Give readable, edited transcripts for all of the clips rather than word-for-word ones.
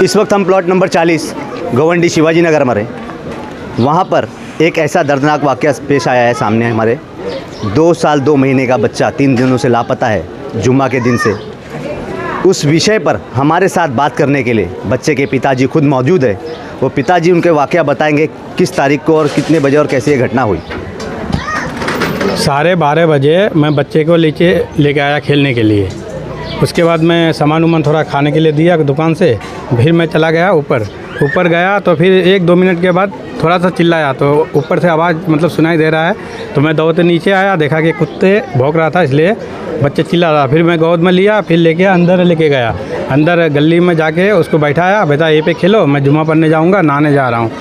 इस वक्त हम प्लॉट नंबर 40 गवंडी शिवाजी नगर में रहे। वहाँ पर एक ऐसा दर्दनाक वाक़या पेश आया है सामने हमारे। 2 साल 2 महीने का बच्चा 3 दिनों से लापता है, जुम्मा के दिन से। उस विषय पर हमारे साथ बात करने के लिए बच्चे के पिताजी खुद मौजूद है। वो पिताजी उनके वाक़या बताएंगे किस तारीख को और कितने बजे और कैसे ये घटना हुई। 12:30 बजे मैं बच्चे को लेके आया खेलने के लिए। उसके बाद मैं सामान उमान थोड़ा खाने के लिए दिया दुकान से, फिर मैं चला गया ऊपर गया तो फिर 1-2 मिनट के बाद थोड़ा सा चिल्लाया तो ऊपर से आवाज़ मतलब सुनाई दे रहा है। तो मैं दौड़ते नीचे आया, देखा कि कुत्ते भौंक रहा था, इसलिए बच्चे चिल्ला रहा। फिर मैं गोद में लिया, फिर लेके अंदर लेके गया। अंदर गली में जाके उसको बैठाया, बेटा ये पे खेलो, मैं जुम्मा पढ़ने जाऊँगा, नहाने जा रहा हूँ।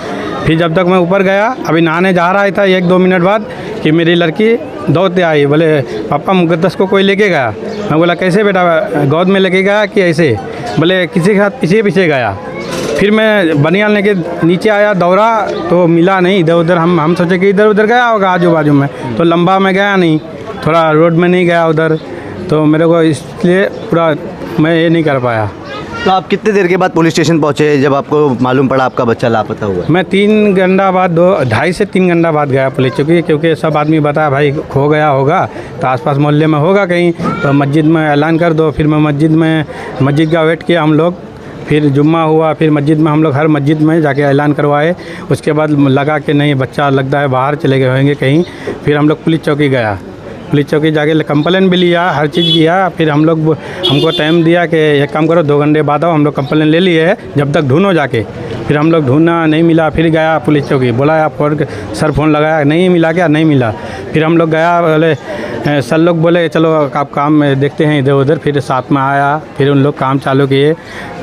फिर जब तक मैं ऊपर गया, अभी नहाने जा रहा था 1-2 मिनट बाद कि मेरी लड़की दौड़ते आई, बोले पापा मुकद्दस को कोई लेके गया। मैं बोला कैसे बेटा, गोद में लेके गया कि ऐसे? बोले किसी के साथ पीछे गया। फिर मैं बनियान लेके नीचे आया, दौड़ा तो मिला नहीं इधर उधर। हम सोचे कि इधर उधर गया होगा आजू बाजू में, तो लंबा में गया नहीं, थोड़ा रोड में नहीं गया उधर, तो मेरे को इसलिए पूरा मैं ये नहीं कर पाया। तो आप कितने देर के बाद पुलिस स्टेशन पहुँचे जब आपको मालूम पड़ा आपका बच्चा लापता हुआ? मैं 3 घंटा बाद 2-2.5 से 3 घंटा बाद गया पुलिस चौकी, क्योंकि सब आदमी बताया भाई खो गया होगा तो आसपास मोहल्ले में होगा कहीं, तो मस्जिद में ऐलान कर दो। फिर मैं मस्जिद का वेट किया हम लोग। फिर जुम्मा हुआ, फिर मस्जिद में हम लोग हर मस्जिद में जाके ऐलान करवाए। उसके बाद लगा कि नहीं बच्चा लगता है बाहर चले गए होंगे कहीं। फिर हम लोग पुलिस चौकी गया, पुलिस चौकी जाके कंप्लेन भी लिया, हर चीज़ किया। फिर हमको टाइम दिया कि एक काम करो 2 घंटे बाद आओ। हम लोग कंप्लेन ले लिए जब तक ढूंढो जाके। फिर हम लोग ढूंढना नहीं मिला, फिर गया पुलिस चौकी, बोला आप सर फ़ोन लगाया, नहीं मिला क्या? नहीं मिला। फिर हम लोग गया, बोले सर लोग बोले चलो आप काम में देखते हैं इधर उधर। फिर साथ में आया, फिर उन लोग काम चालू किए।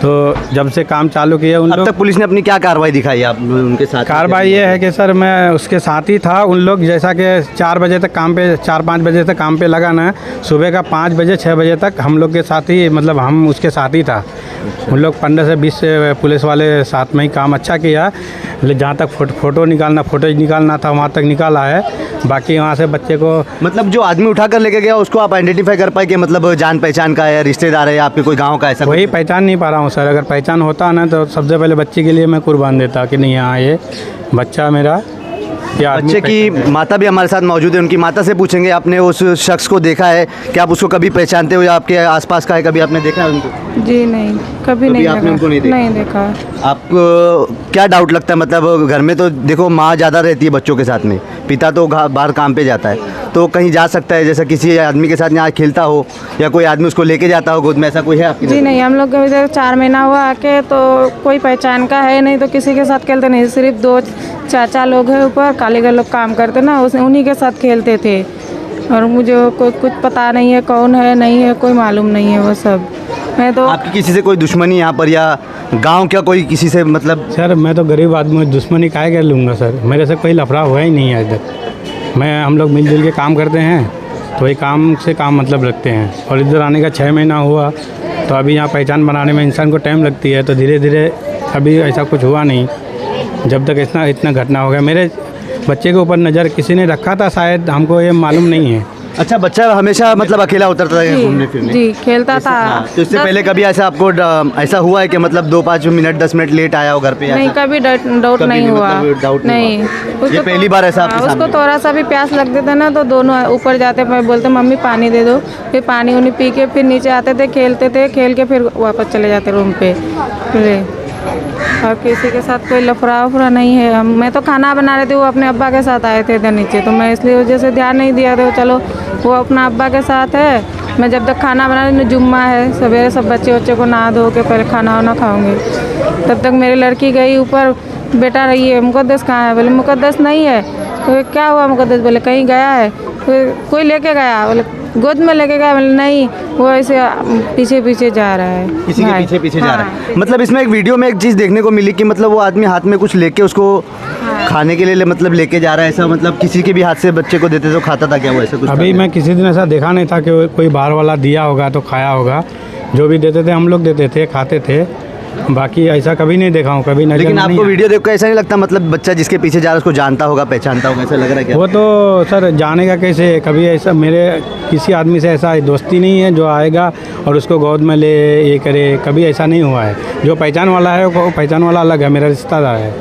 तो जब से काम चालू किए उन लोग, अब तक पुलिस ने अपनी क्या कार्रवाई दिखाई आप उनके साथ? कार्रवाई ये है कि सर मैं उसके साथ ही था। उन लोग जैसा कि 4 बजे तक काम पे, 4-5 बजे तक काम पे लगा ना, सुबह का 5 बजे 6 बजे तक हम लोग के साथ ही, मतलब हम उसके साथ ही था। उन लोग 15 से 20 पुलिस वाले साथ में ही काम अच्छा किया। जहाँ तक फोटो निकालना था वहाँ तक निकाला है। बाकी वहाँ से बच्चे को, मतलब जो आदमी उठा कर लेके गया उसको आप आइडेंटिफाई कर पाए कि मतलब जान पहचान का है, रिश्तेदार है, आपके कोई गांव का ऐसा? वही पहचान नहीं पा रहा हूँ सर। अगर पहचान होता ना तो सबसे पहले बच्चे के लिए मैं कुर्बान देता कि नहीं हाँ ये बच्चा मेरा। बच्चे की माता भी हमारे साथ मौजूद है, उनकी माता से पूछेंगे आपने उस शख्स को देखा है क्या? आप उसको कभी पहचानते हो या आपके आसपास का है, कभी आपने देखा है उनको? जी नहीं, कभी नहीं आपने उनको नहीं देखा। आपको क्या डाउट लगता है? मतलब घर में तो देखो माँ ज़्यादा रहती है बच्चों के साथ में, पिता तो बाहर काम पे जाता है, तो कहीं जा सकता है जैसा किसी आदमी के साथ यहाँ खेलता हो या कोई आदमी उसको लेके जाता हो गोद में, ऐसा कोई है आपकी? जी नहीं, हम लोग इधर 4 महीना हुआ आके, तो कोई पहचान का है नहीं, तो किसी के साथ खेलते नहीं। सिर्फ 2 चाचा लोग हैं ऊपर, कालीगढ़ लोग काम करते ना, उन्हीं के साथ खेलते थे। और मुझे कुछ पता नहीं है कौन है नहीं है, कोई मालूम नहीं है वो सब। मैं तो आपकी किसी से कोई दुश्मनी यहाँ पर या गांव क्या कोई किसी से? मतलब सर मैं तो गरीब आदमी, दुश्मनी काहे कर लूँगा सर? मेरे से कोई लफड़ा हुआ ही नहीं है आज तक। हम लोग मिलजुल के काम करते हैं, तो वही काम से काम मतलब रखते हैं। और इधर आने का 6 महीना हुआ, तो अभी यहाँ पहचान बनाने में इंसान को टाइम लगती है, तो धीरे धीरे अभी ऐसा कुछ हुआ नहीं। जब तक इतना घटना हो गया, मेरे बच्चे के ऊपर नज़र किसी ने रखा था शायद, हमको ये मालूम नहीं है। अच्छा, बच्चा हमेशा मतलब अकेला उतरता था घूमने फिरने? जी खेलता था। तो इससे पहले कभी ऐसा आपको ऐसा हुआ है कि मतलब 2-5 मिनट 10 मिनट लेट आया हो घर पे? नहीं, कभी डाउट नहीं हुआ। डाउट नहीं, ये पहली बार ऐसा आपके सामने? उसको थोड़ा सा भी प्यास लगते थे ना, तो दोनों ऊपर जाते, बोलते मम्मी पानी दे दो। फिर पानी उन्हीं पी के फिर नीचे आते थे, खेलते थे, खेल के फिर वापस चले जाते रूम पे। और किसी के साथ कोई लफड़ा नहीं है। मैं तो खाना बना रही थी, वो अपने अब्बा के साथ आए थे इधर नीचे, तो मैं इसलिए वजह से ध्यान नहीं दिया था। चलो वो अपना अब्बा के साथ है, मैं जब तक खाना बना रही, जुम्मा है, सवेरे सब बच्चे को नहा धो के पहले खाना वाना खाऊंगी। तब तक मेरी लड़की गई ऊपर, बेटा रही है, मुकद्दस कहाँ है? बोले मुकद्दस नहीं है। तो क्या हुआ मुकद्दस? बोले कहीं गया है, कोई लेके गया। बोले गोद में लेके गया। बोले नहीं, वो ऐसे पीछे जा रहा है, किसी के पीछे जा रहा है। हाँ। मतलब इसमें एक वीडियो में एक चीज़ देखने को मिली कि मतलब वो आदमी हाथ में कुछ लेके उसको खाने के लिए मतलब लेके जा रहा है, ऐसा मतलब किसी के भी हाथ से बच्चे को देते तो खाता था क्या वो? ऐसा कुछ अभी मैं किसी दिन ऐसा देखा नहीं था कि कोई बाहर वाला दिया होगा तो खाया होगा। जो भी देते थे हम लोग देते थे, खाते थे। बाकी ऐसा कभी नहीं देखा हूँ, कभी नजर लेकिन में आपको नहीं वीडियो देख कर ऐसा नहीं लगता, मतलब बच्चा जिसके पीछे जा रहा है उसको जानता होगा, पहचानता होगा, ऐसा लग रहा है आया। क्या? वो तो सर जानेगा कैसे, कभी ऐसा मेरे किसी आदमी से ऐसा दोस्ती नहीं है जो आएगा और उसको गोद में ले ये करे, कभी ऐसा नहीं हुआ है। जो पहचान वाला है वो पहचान वाला अलग है, मेरा रिश्तेदार है,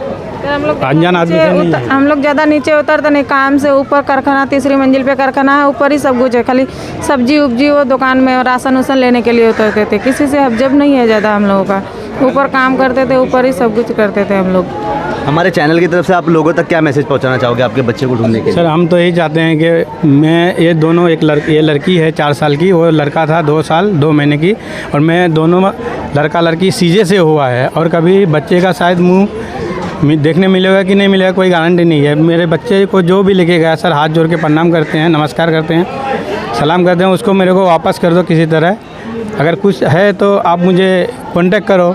फिर हम लोग अनजान आदमी से नहीं है। हम लोग ज़्यादा नीचे उतरते नहीं, काम से ऊपर कारखाना, तीसरी मंजिल पे कारखाना है, ऊपर ही सब कुछ है, खाली सब्जी उब्जी वो दुकान में और राशन उसन लेने के लिए उतरते थे। किसी से हबजब नहीं है ज़्यादा हम लोगों का, ऊपर काम करते थे, ऊपर ही सब कुछ करते थे हम लोग। हमारे चैनल की तरफ से आप लोगों तक क्या मैसेज पहुंचाना चाहोगे आपके बच्चे को ढूंढने के लिए? सर हम तो यही चाहते हैं कि मैं ये दोनों, ये लड़की है 4 साल की, वो लड़का था 2 साल 2 महीने की, और मैं दोनों लड़का लड़की सीजे से हुआ है, और कभी बच्चे का शायद मुंह देखने मिलेगा कि नहीं मिलेगा कोई गारंटी नहीं है। मेरे बच्चे को जो भी लेके गया सर, हाथ जोड़ के प्रणाम करते हैं, नमस्कार करते हैं, सलाम करते हैं, उसको मेरे को वापस कर दो किसी तरह। अगर कुछ है तो आप मुझे कांटेक्ट करो,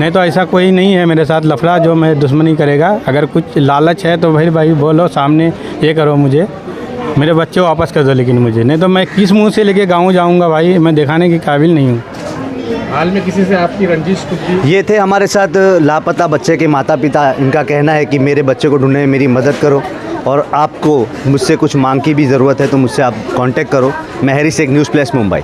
नहीं तो ऐसा कोई नहीं है मेरे साथ लफड़ा जो मैं दुश्मनी करेगा। अगर कुछ लालच है तो भाई बोलो सामने, ये करो, मुझे मेरे बच्चे वापस कर दो, लेकिन मुझे नहीं तो मैं किस मुंह से लेके गाँव जाऊँगा भाई, मैं दिखाने के काबिल नहीं हूँ। हाल में किसी से आपकी रंजिश कुछ भी? ये थे हमारे साथ लापता बच्चे के माता पिता। इनका कहना है कि मेरे बच्चे को ढूंढने में मेरी मदद करो, और आपको मुझसे कुछ मांग की भी ज़रूरत है तो मुझसे आप कांटेक्ट करो। मैं Harry Shaikh, news plus Mumbai.